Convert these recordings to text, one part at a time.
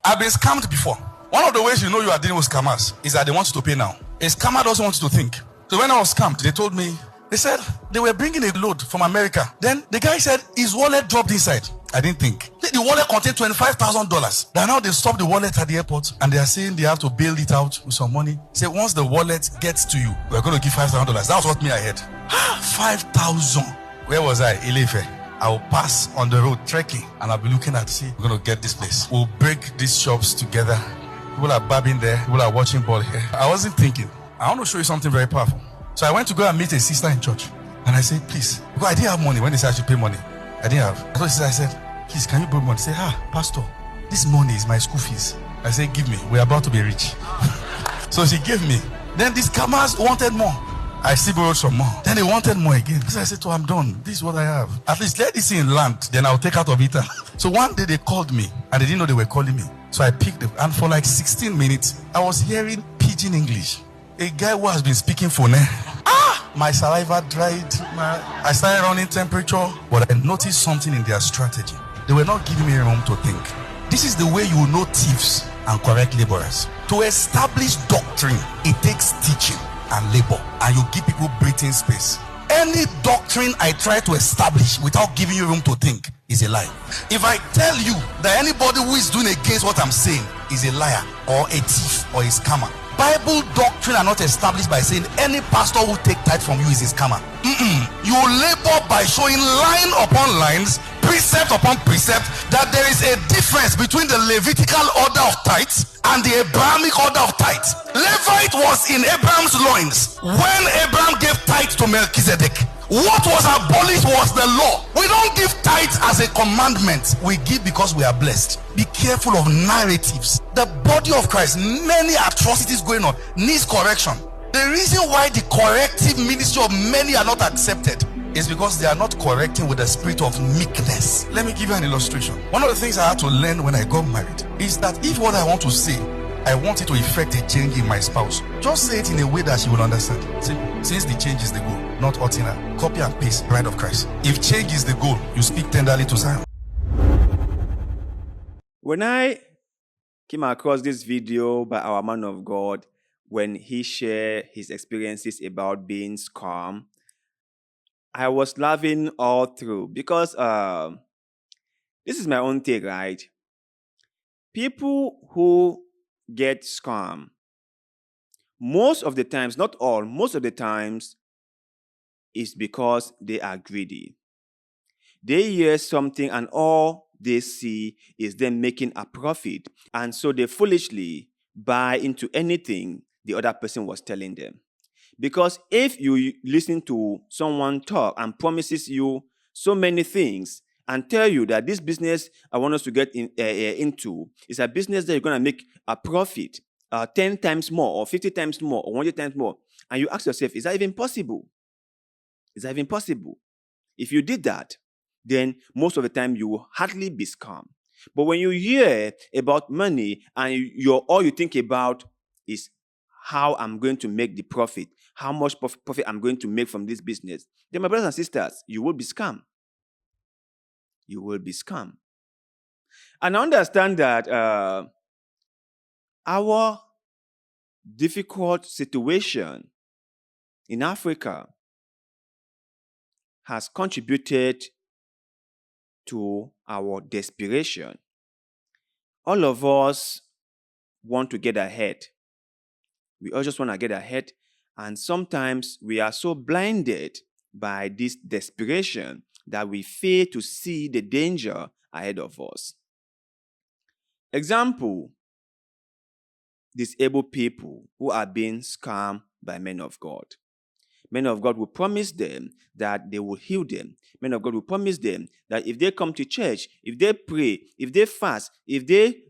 I've been scammed before. One of the ways you know you are dealing with scammers is that they want you to pay now. A scammer doesn't want you to think. So when I was scammed, they told me, they said they were bringing a load from America. Then the guy said his wallet dropped inside. I didn't think. The wallet contained $25,000. Now they stopped the wallet at the airport and they are saying they have to bail it out with some money. Say once the wallet gets to you, we're going to give $5,000. That was what me I had. 5,000. Where was I? Ilefe. I will pass on the road trekking and I'll be looking at, see, we're going to get this place. We'll break these shops together. People are babbing there. People are watching ball here. I wasn't thinking. I want to show you something very powerful. So I went to go and meet a sister in church. And I said, please, because I didn't have money when they said I should pay money. I didn't have. I told the sister, I said, please, can you borrow money? She said, pastor, this money is my school fees. I said, give me. We're about to be rich. So she gave me. Then these scammers wanted more. I still borrowed some more. Then they wanted more again. So I said, I'm done. This is what I have. At least let this in land. Then I'll take out of it. So one day they called me and they didn't know they were calling me. So I picked it. And for like 16 minutes, I was hearing pidgin English. A guy who has been speaking for now. My saliva dried. I started running temperature. But I noticed something in their strategy. They were not giving me room to think. This is the way you will know thieves and correct laborers. To establish doctrine, it takes teaching and labor, and you give people breathing space. Any doctrine I try to establish without giving you room to think is a lie. If I tell you that anybody who is doing against what I'm saying is a liar or a thief or a scammer, Bible doctrine are not established by saying any pastor who take tithe from you is a scammer. You labor by showing line upon lines, precept upon precept, that there is a difference between the Levitical order of tithes and the Abrahamic order of tithes. Levite was in Abraham's loins when Abraham gave tithe to Melchizedek. What was abolished was the law. We don't give tithes as a commandment. We give because we are blessed. Be careful of narratives. The body of Christ, many atrocities going on, needs correction. The reason why the corrective ministry of many are not accepted is because they are not correcting with the spirit of meekness. Let me give you an illustration. One of the things I had to learn when I got married is that if what I want to say, I want it to effect a change in my spouse, just say it in a way that she will understand. See, since the change is the goal, not hurting her, copy and paste bride of Christ. If change is the goal, you speak tenderly to Zion. When I came across this video by our man of God, when he shared his experiences about being scammed, I was laughing all through because this is my own take, right? People who get scammed, most of the times, not all, most of the times, is because they are greedy. They hear something and all they see is them making a profit. And so they foolishly buy into anything the other person was telling them. Because if you listen to someone talk and promises you so many things and tell you that this business I want us to get into is a business that you're going to make a profit 10 times more or 50 times more or 100 times more, and you ask yourself, is that even possible? Is that even possible? If you did that, then most of the time you will hardly be scammed. But when you hear about money and all you think about is how I'm going to make the profit, how much profit I'm going to make from this business, then my brothers and sisters, you will be scammed. You will be scammed. And I understand that our difficult situation in Africa has contributed to our desperation. All of us want to get ahead. We all just want to get ahead. And sometimes we are so blinded by this desperation that we fail to see the danger ahead of us. Example, disabled people who are being scammed by men of God. Men of God will promise them that they will heal them. Men of God will promise them that if they come to church, if they pray, if they fast, if they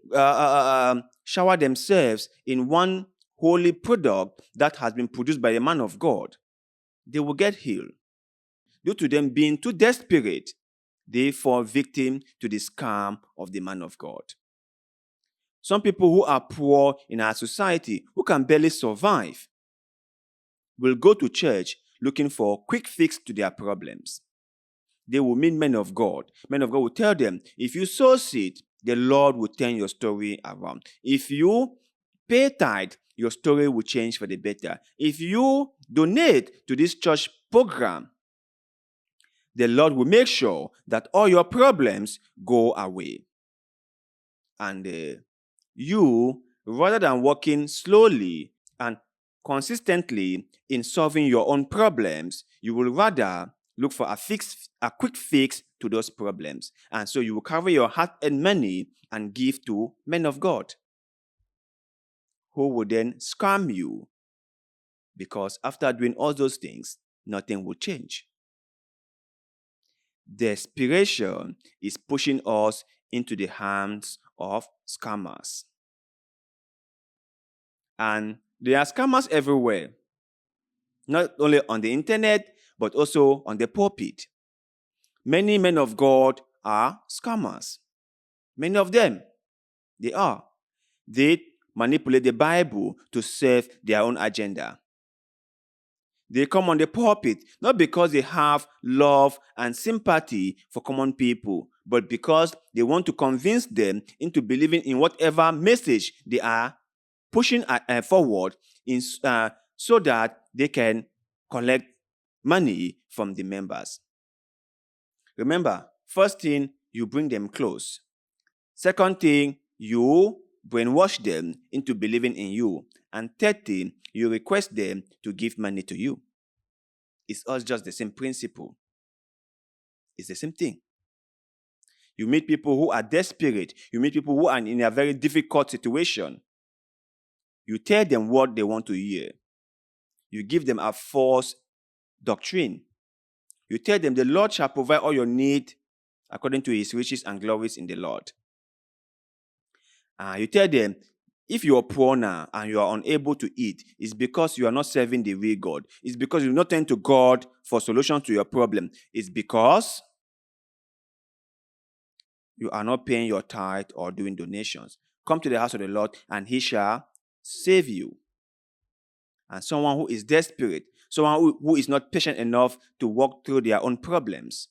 shower themselves in one holy product that has been produced by a man of God, they will get healed. Due to them being too desperate, they fall victim to the scam of the man of God. Some people who are poor in our society, who can barely survive, will go to church looking for a quick fix to their problems. They will meet men of God. Men of God will tell them, if you sow seed, the Lord will turn your story around. If you pay tithe, your story will change for the better. If you donate to this church program, the Lord will make sure that all your problems go away. And you, rather than working slowly and consistently in solving your own problems, you will rather look for a quick fix to those problems. And so you will cover your hard-earned money and give to men of God, who will then scam you, because after doing all those things, nothing will change. Desperation is pushing us into the hands of scammers. And there are scammers everywhere, not only on the internet, but also on the pulpit. Many men of God are scammers. Many of them, they are. They manipulate the Bible to serve their own agenda. They come on the pulpit not because they have love and sympathy for common people, but because they want to convince them into believing in whatever message they are pushing forward so that they can collect money from the members. Remember, first thing, you bring them close. Second thing, you brainwash them into believing in you. And third thing, you request them to give money to you. It's all just the same principle. It's the same thing. You meet people who are desperate. You meet people who are in a very difficult situation. You tell them what they want to hear. You give them a false doctrine. You tell them the Lord shall provide all your need according to his riches and glories in the Lord. You tell them, if you are poor now and you are unable to eat, it's because you are not serving the real God. It's because you not turn to God for solutions to your problem. It's because you are not paying your tithe or doing donations. Come to the house of the Lord and he shall save you. And someone who is desperate, someone who is not patient enough to walk through their own problems,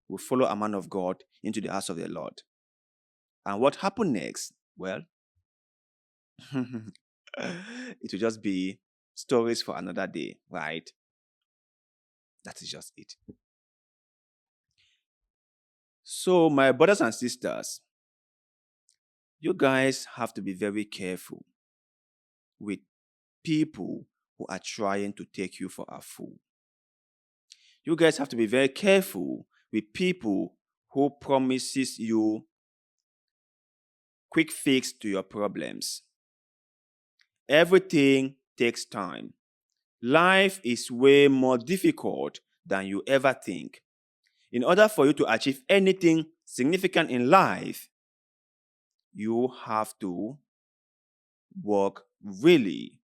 will follow a man of God into the house of the Lord. And what happened next? Well, it will just be stories for another day, right? That is just it. So, my brothers and sisters, you guys have to be very careful with people who are trying to take you for a fool. You guys have to be very careful with people who promises you quick fix to your problems. Everything takes time. Life is way more difficult than you ever think. In order for you to achieve anything significant in life, you have to work really,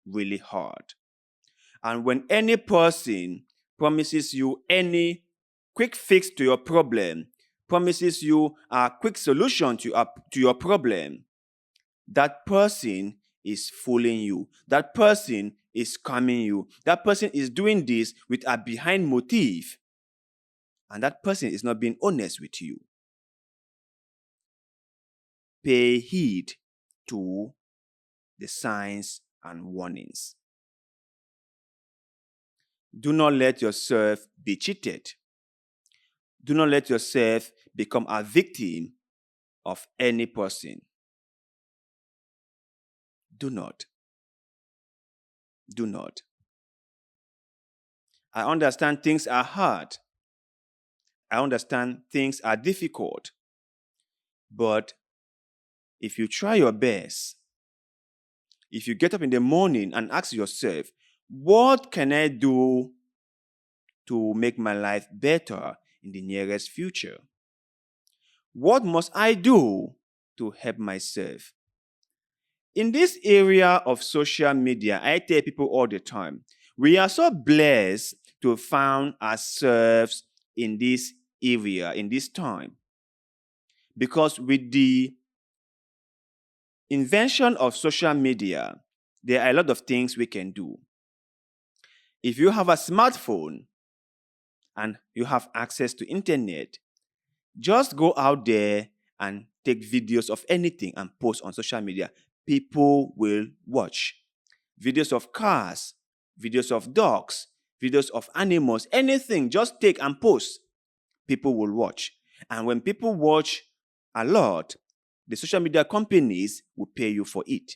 really hard. And when any person promises you any quick fix to your problem, promises you a quick solution to your problem, that person is fooling you. That person is scamming you. That person is doing this with a behind motive. And that person is not being honest with you. Pay heed to the signs and warnings. Do not let yourself be cheated. Do not let yourself become a victim of any person. Do not. Do not. I understand things are hard. I understand things are difficult. But if you try your best, if you get up in the morning and ask yourself, what can I do to make my life better in the nearest future? What must I do to help myself? In this area of social media, I tell people all the time, we are so blessed to find ourselves in this area, in this time. Because with the invention of social media, there are a lot of things we can do. If you have a smartphone and you have access to internet, just go out there and take videos of anything and post on social media, people will watch. Videos of cars, videos of dogs, videos of animals, anything, just take and post. People will watch. And when people watch a lot, the social media companies will pay you for it.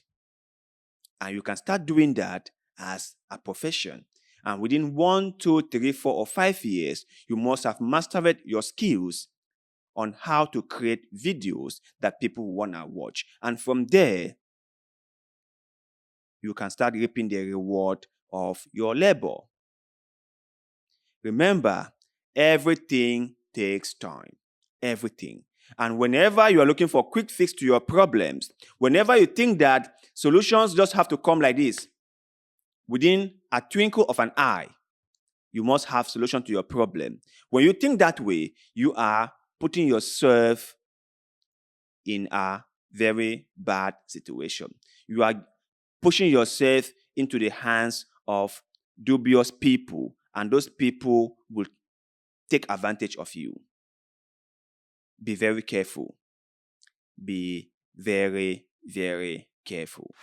And you can start doing that as a profession. And within 1, 2, 3, 4, or 5 years, you must have mastered your skills on how to create videos that people want to watch. And from there, you can start reaping the reward of your labor. Remember, everything takes time. Everything. And whenever you are looking for a quick fix to your problems, whenever you think that solutions just have to come like this, within a twinkle of an eye, you must have solution to your problem. When you think that way, you are putting yourself in a very bad situation. You are pushing yourself into the hands of dubious people, and those people will take advantage of you. Be very careful. Be very, very careful.